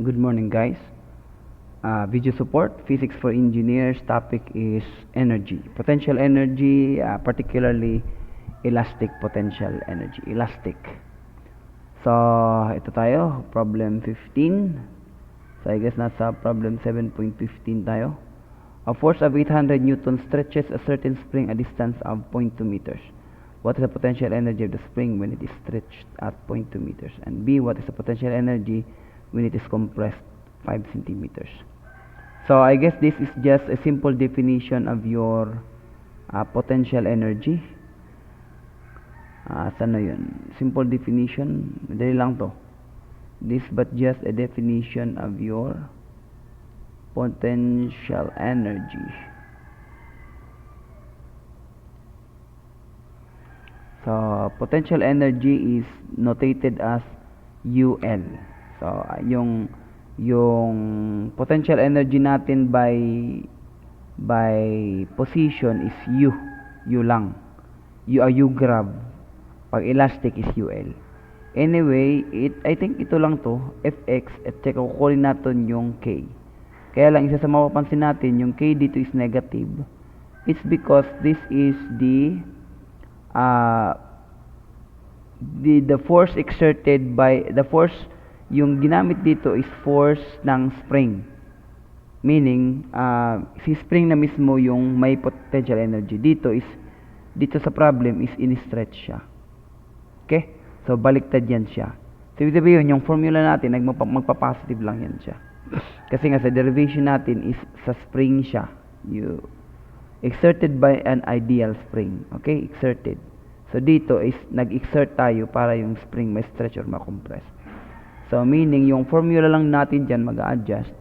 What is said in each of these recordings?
Good morning, guys. Video support, physics for engineers. Topic is energy, potential energy, particularly elastic potential energy. Elastic. So, ito tayo, problem 15. So, I guess nasa problem 7.15 tayo. A force of 800 newtons stretches a certain spring a distance of 0.2 meters. What is the potential energy of the spring when it is stretched at 0.2 meters? And B, what is the potential energy when it is compressed 5 centimeters? So I guess this is just a simple definition of your potential energy. Saan na yun? Simple definition. Madali lang to. This but just a definition of your potential energy. So potential energy is notated as UL. So yung potential energy natin by position is U lang. U grab. Pag elastic is UL. Anyway, I think ito lang to, Fx, at saka kukunin natin yung K. Kaya lang, isa sa mapapansin natin, yung K dito is negative. It's because this is the force exerted by the force, yung ginamit dito is force ng spring, meaning si spring na mismo yung may potential energy. Dito sa problem is in-stretch siya. Okay, so baliktad yan siya. So ibig sabihin, yung formula natin magpa-positive lang yan siya, kasi nga sa derivation natin is sa spring siya, you exerted by an ideal spring. Okay, exerted. So dito is nag-exert tayo para yung spring may stretch or ma-compress. So meaning yung formula lang natin dyan mag-a-adjust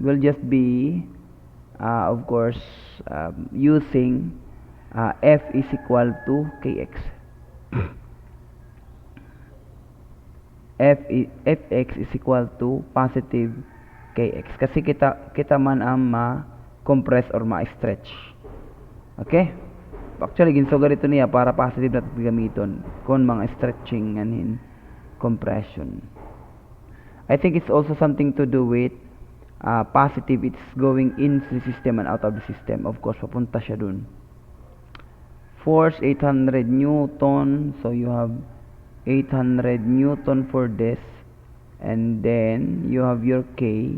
will just be of course using F is equal to Kx. Fx is equal to positive Kx, kasi kita man ang ma-compress or ma-stretch. Okay? Actually, ginsugar ito niya para positive natin gamiton kung mga stretching and compression. I think it's also something to do with positive, it's going into the system and out of the system. Of course, papunta siya dun. Force 800 Newton, so you have 800 Newton for this, and then you have your K,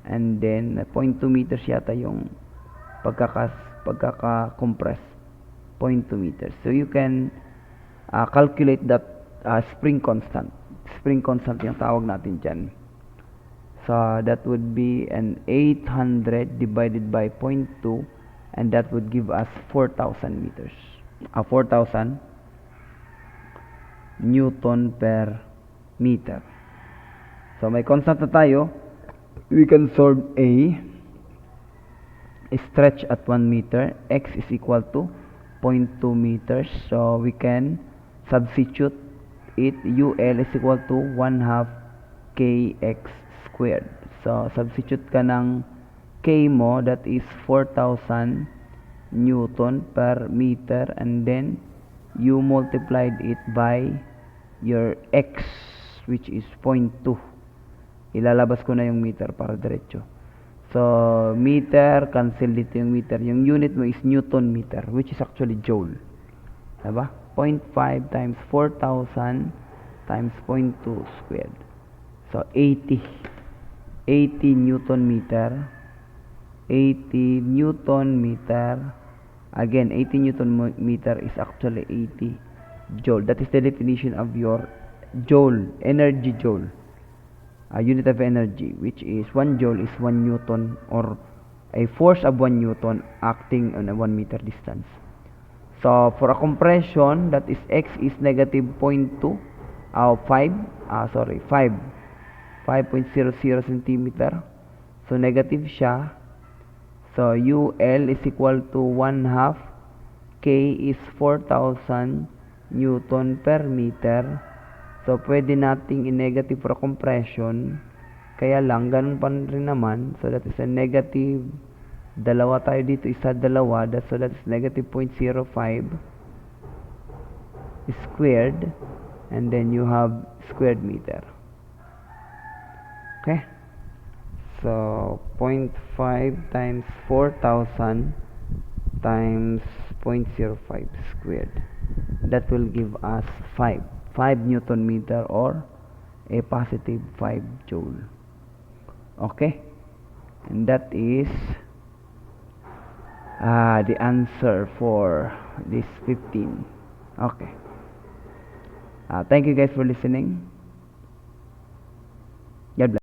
and then 0.2 meters yata yung pagkaka-compress, 0.2 meters. So you can calculate that spring constant. Spring constant yung tawag natin dyan. So that would be an 800 divided by 0.2, and that would give us 4,000 meters. 4,000 Newton per meter. So may constant na tayo. We can solve A. Stretch at 1 meter. X is equal to 0.2 meters. So we can substitute it. UL is equal to 1/2 Kx squared. So substitute ka ng K mo, that is 4,000 Newton per meter, and then you multiplied it by your X, which is 0.2. Ilalabas ko na yung meter para diretso. So meter, cancel dito yung meter. Yung unit mo is Newton meter, which is actually joule. Diba? 0.5 times 4,000 times 0.2 squared. So 80 Newton meter. 80 Newton meter. Again, 80 Newton meter is actually 80 joule. That is the definition of your joule, energy joule. A unit of energy, which is 1 joule is 1 Newton, or a force of 1 Newton acting on a 1 meter distance. So for a compression, that is X is negative 0.2 5.00 centimeter. So negative siya. So UL is equal to 1/2 K is 4,000 Newton per meter. So pwede nating i-negative for compression. Kaya lang, ganun pa rin naman. So that is a negative. Dalawa tayo dito, isa dalawa. So that is negative 0.05 squared. And then you have squared meter. Okay, so 0.5 times 4000 times 0.05 squared, that will give us 5 Newton meter, or a positive 5 joule. Okay, and that is the answer for this 15. Okay, thank you guys for listening. God bless.